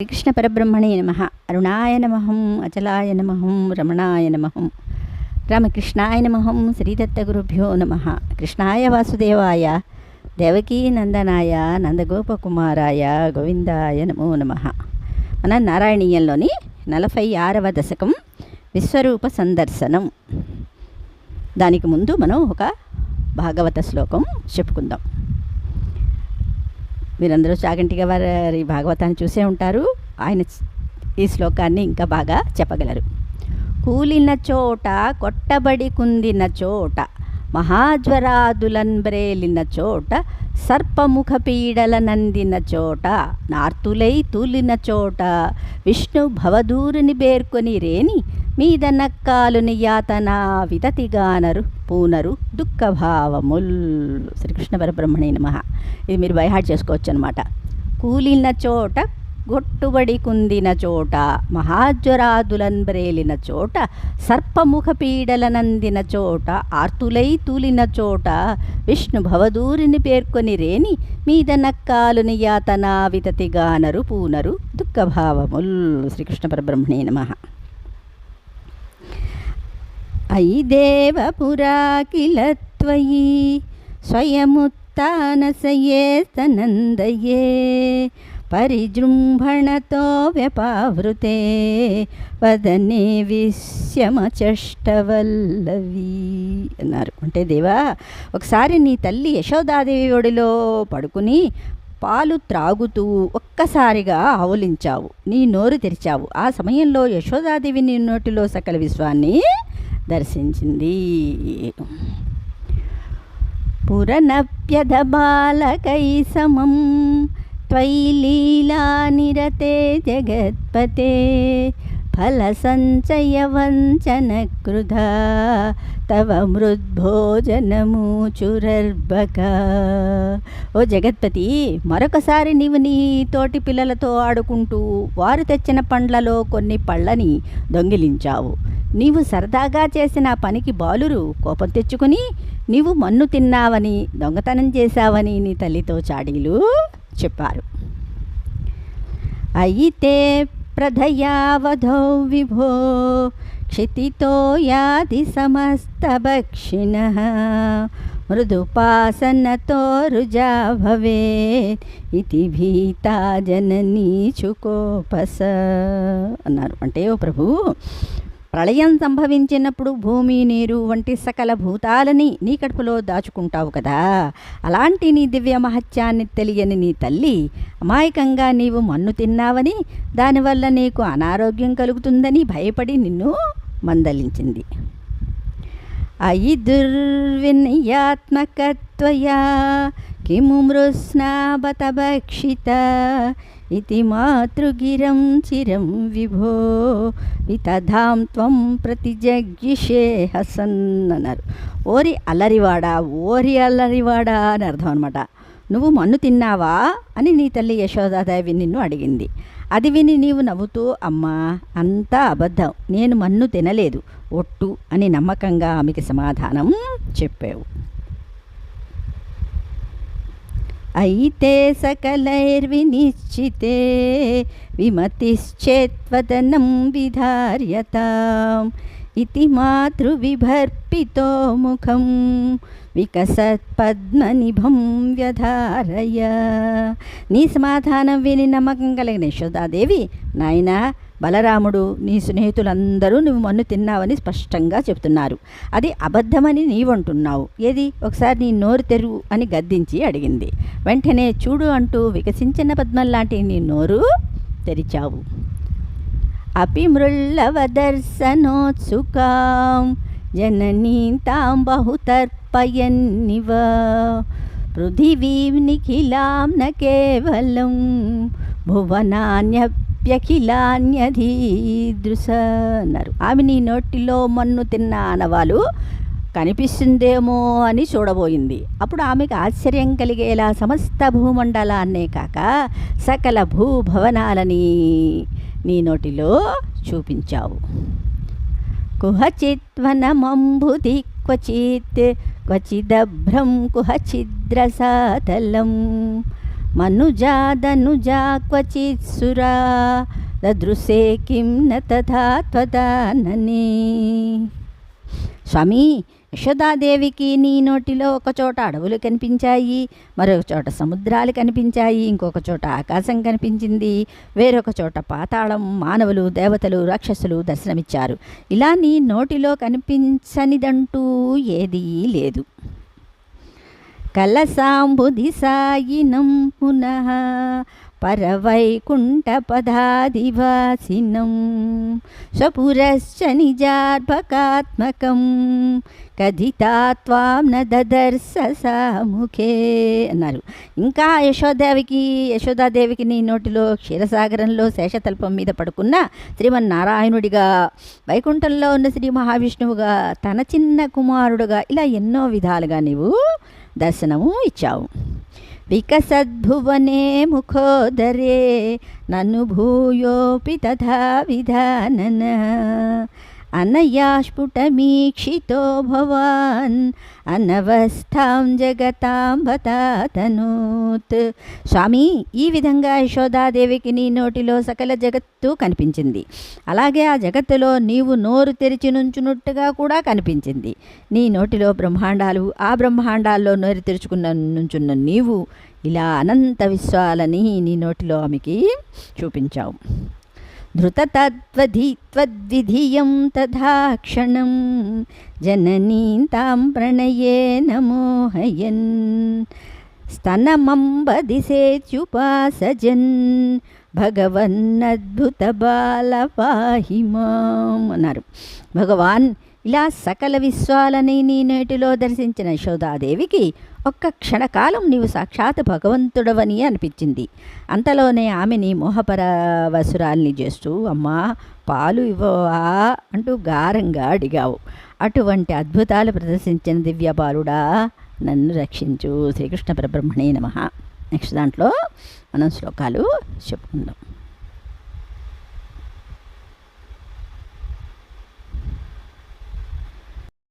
శ్రీకృష్ణ పరబ్రహ్మణే నమః. అరుణాయ నమః, అచలాయ నమః, రమణాయ నమః, రామకృష్ణాయ నమః. శ్రీదత్తగురుభ్యో నమః. కృష్ణాయ వాసుదేవాయ, దేవకీ నందనాయ, నందగోపకుమారాయ, గోవిందాయ నమో నమః. మన నారాయణీయంలోని 46వ దశకం విశ్వరూప సందర్శనం. దానికి ముందు మనం ఒక భాగవత శ్లోకం చెప్పుకుందాం. మీరందరూ చాగంటిగా వారి భాగవతాన్ని చూసే ఉంటారు. ఆయన ఈ శ్లోకాన్ని ఇంకా బాగా చెప్పగలరు. కూలిన చోట, కొట్టబడి కుందిన చోట, మహాజ్వరాదులన్బ్రేలిన చోట, సర్పముఖ పీడల నందిన చోట, నార్తులై తూలిన చోట, విష్ణు భవదూరుని బేర్కొని రేని మీద నక్కాలుని యాతన వితతిగానరు పూనరు దుఃఖభావముల్. శ్రీకృష్ణ పరబ్రహ్మణే నమః. ఇది మీరు బైహార్ట్ చేసుకోవచ్చు అనమాట. కూలిన చోట, గొట్టుబడి కుందిన చోట, మహాజ్వరాదులన్బ్రేలిన చోట, సర్పముఖ పీడల నందిన చోట, ఆర్తులై తూలిన చోట, విష్ణు భవదూరిని పేర్కొని రేని మీద నక్కాలుని యాతన వితతిగానరు పూనరు దుఃఖభావముల్. శ్రీకృష్ణ పరబ్రహ్మణే నమః. అయి దేవపురా కిల త్వయి స్వయముత్తానసయే స్తనందయే, పరిజృంభణతో వ్యపావృతే వదనే విశ్యమచష్టవల్లవి అన్నారు. అంటే దేవా, ఒకసారి నీ తల్లి యశోదాదేవి ఒడిలో పడుకుని పాలు త్రాగుతూ ఒక్కసారిగా ఆవులించావు, నీ నోరు తెరిచావు. ఆ సమయంలో యశోదాదేవి నీ నోటిలో సకల విశ్వాన్ని దర్శించింది. పురనప్యధ బాలకై సమం త్వయి లీలా నిరతే జగత్పతే, ఫల సంచయ వంచన క్రుధ తవ మృద్భోజనమూచురర్బక. ఓ జగత్పతి, మరొకసారి నీవు నీ తోటి పిల్లలతో ఆడుకుంటూ వారు తెచ్చిన పండ్లలో కొన్ని పళ్ళని దొంగిలించావు. నీవు సరదాగా చేసిన పనికి బాలురు కోపం తెచ్చుకుని నీవు మన్ను తిన్నావని, దొంగతనం చేశావని నీ తల్లితో చాడీలు చెప్పారు. అయితే ప్రధయావధౌ విభో క్షితితో యాది సమస్త భక్షిణః, మృదుపాసనతో రుజా భవేత్ ఇతి భీతా జననీ చుకోపస అన్నారు. అంటే ఓ ప్రభు, ప్రళయం సంభవించినప్పుడు భూమి, నీరు వంటి సకల భూతాలని నీ కడుపులో దాచుకుంటావు కదా. అలాంటి నీ దివ్య మహత్యాన్ని తెలియని నీ తల్లి అమాయకంగా నీవు మన్ను తిన్నావని, దానివల్ల నీకు అనారోగ్యం కలుగుతుందని భయపడి నిన్ను మందలించింది. అయి దుర్వినయాత్మకత్వయా కిము మృస్నాబత భక్షిత ఇతి మాతృగిరం చిరం విభో వితధాం త్వం ప్రతిజగ్గిషే హసన్ అన్నారు. ఓరి అల్లరివాడా, ఓరి అల్లరివాడా అని అర్థం అనమాట. నువ్వు మన్ను తిన్నావా అని నీ తల్లి యశోదాదేవి నిన్ను అడిగింది. అది విని నీవు నవ్వుతూ, అమ్మా అంతా అబద్ధం, నేను మన్ను తినలేదు, ఒట్టు అని నమ్మకంగా ఆమెకి సమాధానం చెప్పావు. అయితే సకలైర్వినిశ్చితే విమతిశ్చేత్వదనం విధార్యతాం ఇతి మాతృవిభర్పితో ముఖం వికసత్పద్మనిభం వ్యధారయ. నీ సమాధానం విని నమ్మకం కలిగిన యశోదాదేవి, నాయనా బలరాముడు, నీ స్నేహితులందరూ నువ్వు మన్ను తిన్నావని స్పష్టంగా చెబుతున్నారు, అది అబద్ధమని నీవంటున్నావు. ఏది, ఒకసారి నీ నోరు తెరువు అని గద్దించి అడిగింది. వెంటనే చూడు అంటూ వికసించిన పద్మం లాంటి నీ నోరు తెరిచావు. అపి మృళ్ళవదర్శనోత్సుకాం జననీం తాం బహుతర్పయన్నివ, పృథివీం నిఖిలాం న కేవలం భువనాన్యప్యఖిలాన్యధీదృశ అన్నారు. ఆమె నీ నోటిలో మన్ను తిన్న ఆనవాలు కనిపిస్తుందేమో అని చూడబోయింది. అప్పుడు ఆమెకు ఆశ్చర్యం కలిగేలా సమస్త భూమండలాన్నే కాక సకల భూభవనాలని నీ నోటిలో చూపించావు. కుహచిత్వనమంబుధి క్వచిత్ క్వచిదభ్రం కుహచిద్రసాతలం మనుజాదనుజా క్వచిత్ సురా దదృశే కిం న తథా త్వదాననే. స్వామి, యశోదాదేవికి నీ నోటిలో ఒక చోట అడవులు కనిపించాయి, మరొక చోట సముద్రాలు కనిపించాయి, ఇంకొక చోట ఆకాశం కనిపించింది, వేరొక చోట పాతాళం, మానవులు, దేవతలు, రాక్షసులు దర్శనమిచ్చారు. ఇలా నీ నోటిలో కనిపించనిదంటూ ఏదీ లేదు. కలసాంబుధి సాయినం పునః పరవైకుంఠపదాదివాసినం స్వపురశ్చ నిజార్భకాత్మకం కథితా త్వాం న దదర్శ సాముఖే అన్నారు. ఇంకా యశోదాదేవికి నీ నోటిలో క్షీరసాగరంలో శేషతల్పం మీద పడుకున్న శ్రీమన్నారాయణుడిగా, వైకుంఠంలో ఉన్న శ్రీ మహావిష్ణువుగా, తన చిన్న కుమారుడుగా, ఇలా ఎన్నో విధాలుగా నీవు దర్శనము ఇచ్చావు. వికసద్భువనే ముఖోదరే నన్ను భూయోపి తథా విధానన అనయా స్ఫుటమీక్షితో భవాన్ అనవస్థాం జగతాం బతాతనోత్. స్వామి, ఈ విధంగా యశోదాదేవికి నీ నోటిలో సకల జగత్తు కనిపించింది. అలాగే ఆ జగత్తులో నీవు నోరు తెరిచి నుంచున్నట్టుగా కూడా కనిపించింది. నీ నోటిలో బ్రహ్మాండాలు, ఆ బ్రహ్మాండాల్లో నోరు తెరుచుకున్న నుంచున్న నీవు, ఇలా అనంత విశ్వాలని నీ నోటిలో ఆమెకి చూపించావు. ధృతతత్వధిత్వద్విధియం తథా క్షణం జననీం తాం ప్రణయేన మోహయన్ స్తనమంబదిసేత్యుపాసజన్ భగవన్నద్భుత బాల పాహి మాం అన్నారు. భగవాన్, ఇలా సకల విశ్వాలని నీ నోటిలో దర్శించిన యశోదాదేవికి ఒక్క క్షణకాలం నీవు సాక్షాత్ భగవంతుడవని అనిపించింది. అంతలోనే ఆమెని మోహపరవసురాల్ని చేస్తూ, అమ్మా పాలు ఇవ్వవా అంటూ గారంగా అడిగావు. అటువంటి అద్భుతాలు ప్రదర్శించిన దివ్య బాలుడా, నన్ను రక్షించు. శ్రీకృష్ణ పరబ్రహ్మణే నమః. నెక్స్ట్ దాంట్లో మనం శ్లోకాలు చెప్పుకుందాం.